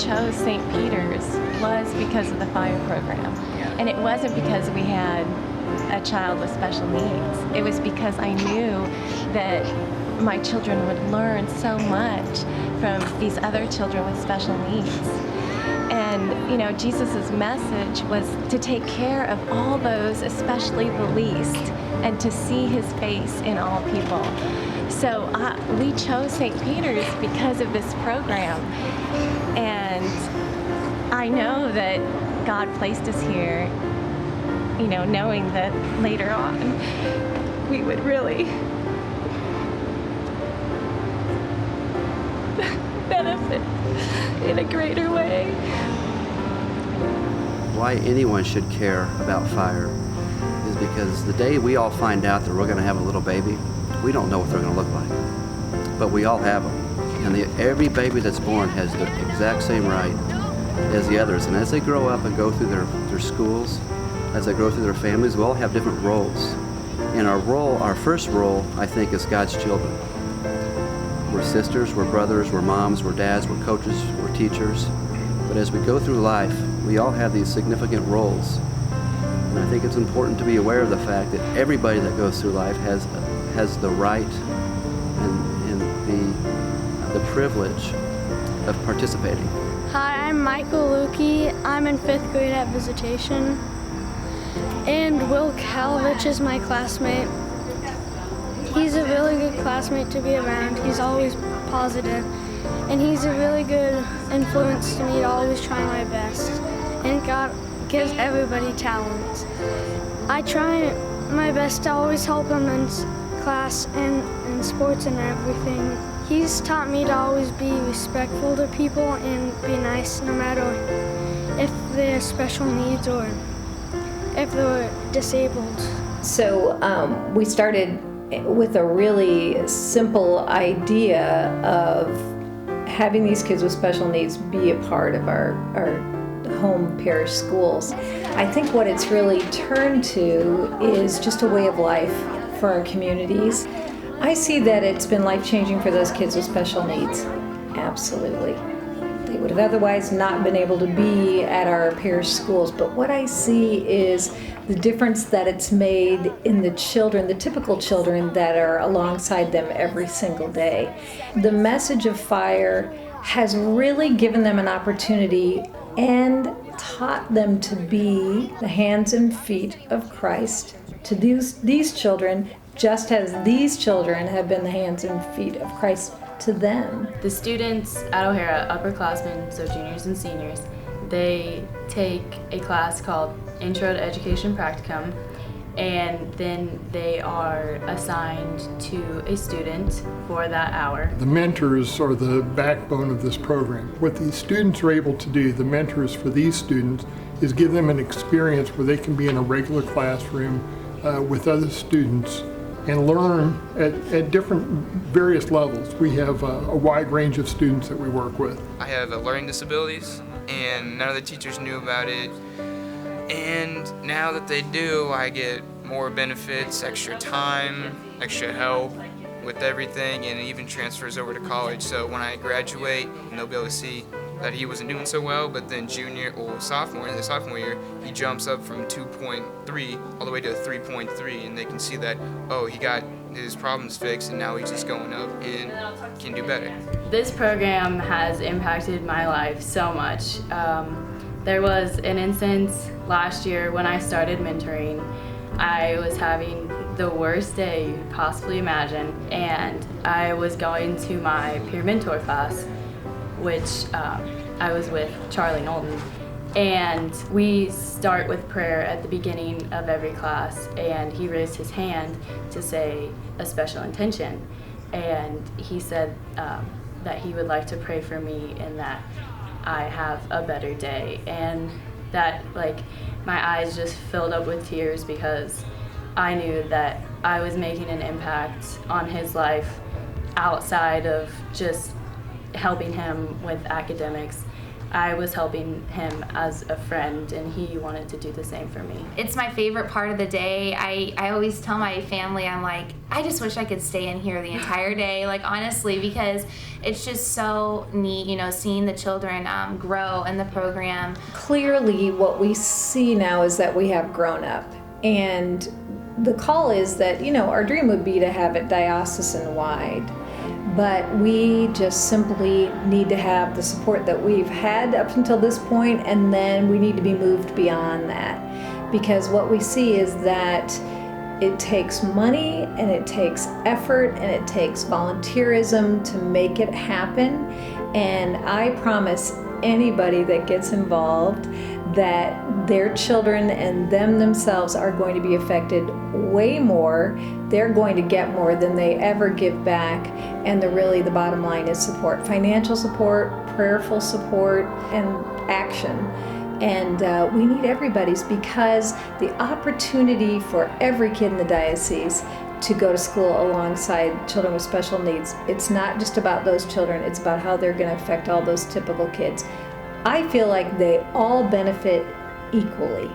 chose St. Peter's was because of the fire program. And it wasn't because we had a child with special needs. It was because I knew that my children would learn so much from these other children with special needs. And, you know, Jesus' message was to take care of all those, especially the least, and to see his face in all people. So we chose St. Peter's because of this program. And I know that God placed us here, you know, knowing that later on we would really benefit in a greater way. Why anyone should care about fire is because the day we all find out that we're going to have a little baby, we don't know what they're going to look like. But we all have them. And every baby that's born has the exact same right as the others. And as they grow up and go through their schools, as they grow through their families, we all have different roles. And our first role, I think, is God's children. We're sisters, we're brothers, we're moms, we're dads, we're coaches, we're teachers. But as we go through life, we all have these significant roles. And I think it's important to be aware of the fact that everybody that goes through life has the right and the privilege of participating. Hi, I'm Michael Lukey. I'm in 5th grade at Visitation. And Will Kalovich is my classmate. He's a really good classmate to be around. He's always positive. And he's a really good influence to me to always try my best. And God gives everybody talents. I try my best to always help him in class and in sports and everything. He's taught me to always be respectful to people and be nice no matter if they have special needs or if they're disabled. So we started with a really simple idea of having these kids with special needs be a part of our home parish schools. I think what it's really turned to is just a way of life for our communities. I see that it's been life-changing for those kids with special needs. Absolutely. They would have otherwise not been able to be at our parish schools. But what I see is the difference that it's made in the children, the typical children that are alongside them every single day. The message of fire has really given them an opportunity and taught them to be the hands and feet of Christ to these children, just as these children have been the hands and feet of Christ to them. The students at O'Hara, upperclassmen, so juniors and seniors, they take a class called Intro to Education Practicum, and then they are assigned to a student for that hour. The mentors are the backbone of this program. What these students are able to do, the mentors for these students, is give them an experience where they can be in a regular classroom with other students and learn at different various levels. We have a wide range of students that we work with. I have learning disabilities, and none of the teachers knew about it. And now that they do, I get more benefits, extra time, extra help with everything, and it even transfers over to college. So when I graduate, they'll be able to see that he wasn't doing so well, but then sophomore, in the sophomore year, he jumps up from 2.3 all the way to 3.3, and they can see that, oh, he got his problems fixed, and now he's just going up and can do better. This program has impacted my life so much. There was an instance last year when I started mentoring. I was having the worst day you could possibly imagine, and I was going to my peer mentor class, which I was with Charlie Knowlton. And we start with prayer at the beginning of every class, and he raised his hand to say a special intention. And he said that he would like to pray for me and that I have a better day. And that, like, my eyes just filled up with tears because I knew that I was making an impact on his life outside of just helping him with academics. I was helping him as a friend, and he wanted to do the same for me. It's my favorite part of the day. I always tell my family, I'm like, I just wish I could stay in here the entire day, like honestly, because it's just so neat, you know, seeing the children grow in the program. Clearly, what we see now is that we have grown up, and the call is that, you know, our dream would be to have it diocesan-wide. But we just simply need to have the support that we've had up until this point, and then we need to be moved beyond that. Because what we see is that it takes money, and it takes effort, and it takes volunteerism to make it happen. And I promise anybody that gets involved that their children and them themselves are going to be affected way more. They're going to get more than they ever give back. And the bottom line is support. Financial support, prayerful support, and action. And we need everybody's, because the opportunity for every kid in the diocese to go to school alongside children with special needs, it's not just about those children, it's about how they're going to affect all those typical kids. I feel like they all benefit equally.